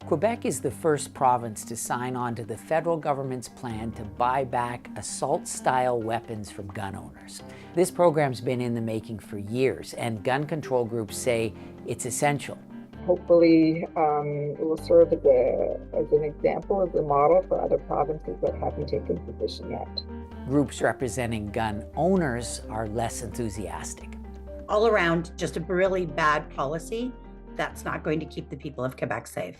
Quebec is the first province to sign on to the federal government's plan to buy back assault-style weapons from gun owners. This program's been in the making for years, and gun control groups say it's essential. Hopefully, it will serve as an example, as a model for other provinces that haven't taken position yet. Groups representing gun owners are less enthusiastic. All around, just a really bad policy that's not going to keep the people of Quebec safe.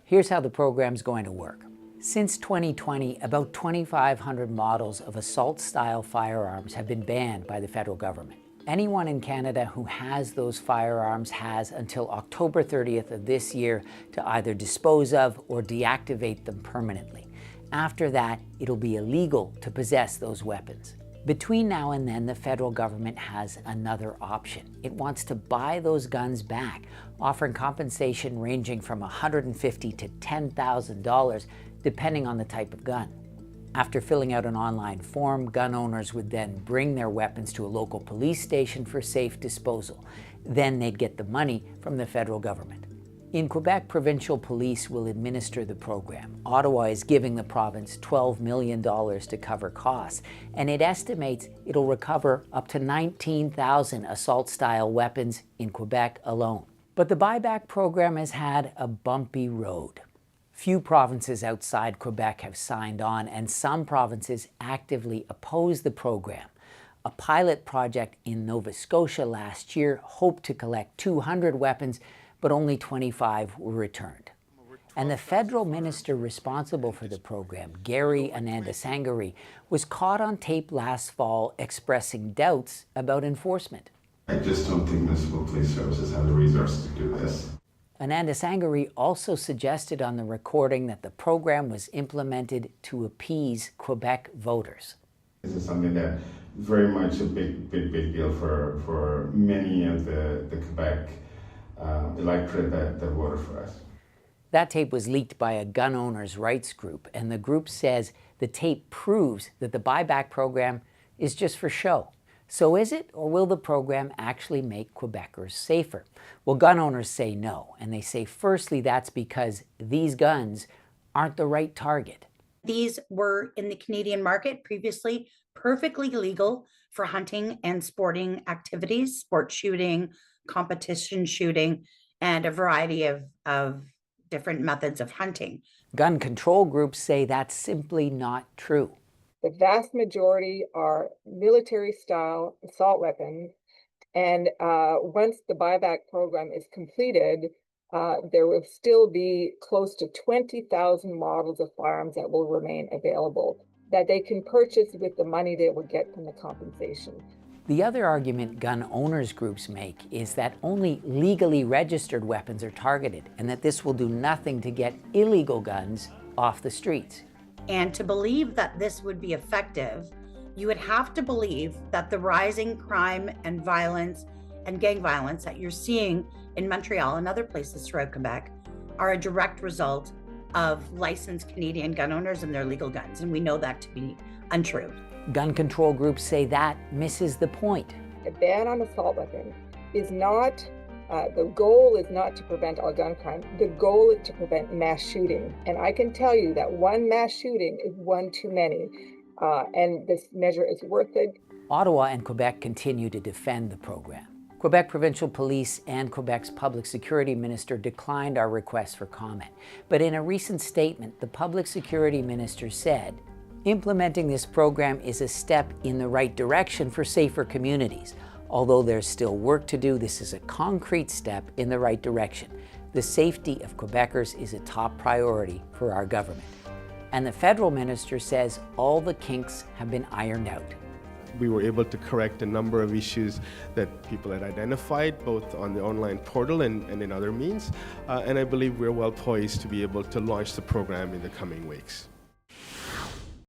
Here's how the program's going to work. Since 2020, about 2,500 models of assault-style firearms have been banned by the federal government. Anyone in Canada who has those firearms has until October 30th of this year to either dispose of or deactivate them permanently. After that, it'll be illegal to possess those weapons. Between now and then, the federal government has another option. It wants to buy those guns back, offering compensation ranging from $150,000 to $10,000, depending on the type of gun. After filling out an online form, gun owners would then bring their weapons to a local police station for safe disposal. Then they'd get the money from the federal government. In Quebec, provincial police will administer the program. Ottawa is giving the province $12 million to cover costs, and it estimates it'll recover up to 19,000 assault-style weapons in Quebec alone. But the buyback program has had a bumpy road. Few provinces outside Quebec have signed on, and some provinces actively oppose the program. A pilot project in Nova Scotia last year hoped to collect 200 weapons, but only 25 were returned. And the federal minister responsible for the program, Gary Anandasangari, was caught on tape last fall expressing doubts about enforcement. I just don't think municipal police services have the resources to do this. Anandasangari also suggested on the recording that the program was implemented to appease Quebec voters. This is something that very much a big deal for many of the Quebec electorate that voted for us. That tape was leaked by a gun owners' rights group, and the group says the tape proves that the buyback program is just for show. So is it, or will the program actually make Quebecers safer? Well, gun owners say no, and they say firstly that's because these guns aren't the right target. These were in the Canadian market previously perfectly legal for hunting and sporting activities, sport shooting, competition shooting, and a variety of different methods of hunting. Gun control groups say that's simply not true. The vast majority are military-style assault weapons, and once the buyback program is completed, there will still be close to 20,000 models of firearms that will remain available, that they can purchase with the money they will get from the compensation. The other argument gun owners groups make is that only legally registered weapons are targeted, and that this will do nothing to get illegal guns off the streets. And to believe that this would be effective, you would have to believe that the rising crime and violence and gang violence that you're seeing in Montreal and other places throughout Quebec are a direct result of licensed Canadian gun owners and their legal guns. And we know that to be untrue. Gun control groups say that misses the point. A ban on assault weapons is not, the goal is not to prevent all gun crime. The goal is to prevent mass shooting. And I can tell you that one mass shooting is one too many. And this measure is worth it. Ottawa and Quebec continue to defend the program. Quebec Provincial Police and Quebec's Public Security Minister declined our request for comment. But in a recent statement, the Public Security Minister said, implementing this program is a step in the right direction for safer communities. Although there's still work to do, this is a concrete step in the right direction. The safety of Quebecers is a top priority for our government. And the federal minister says all the kinks have been ironed out. We were able to correct a number of issues that people had identified, both on the online portal and in other means. And I believe we're well poised to be able to launch the program in the coming weeks.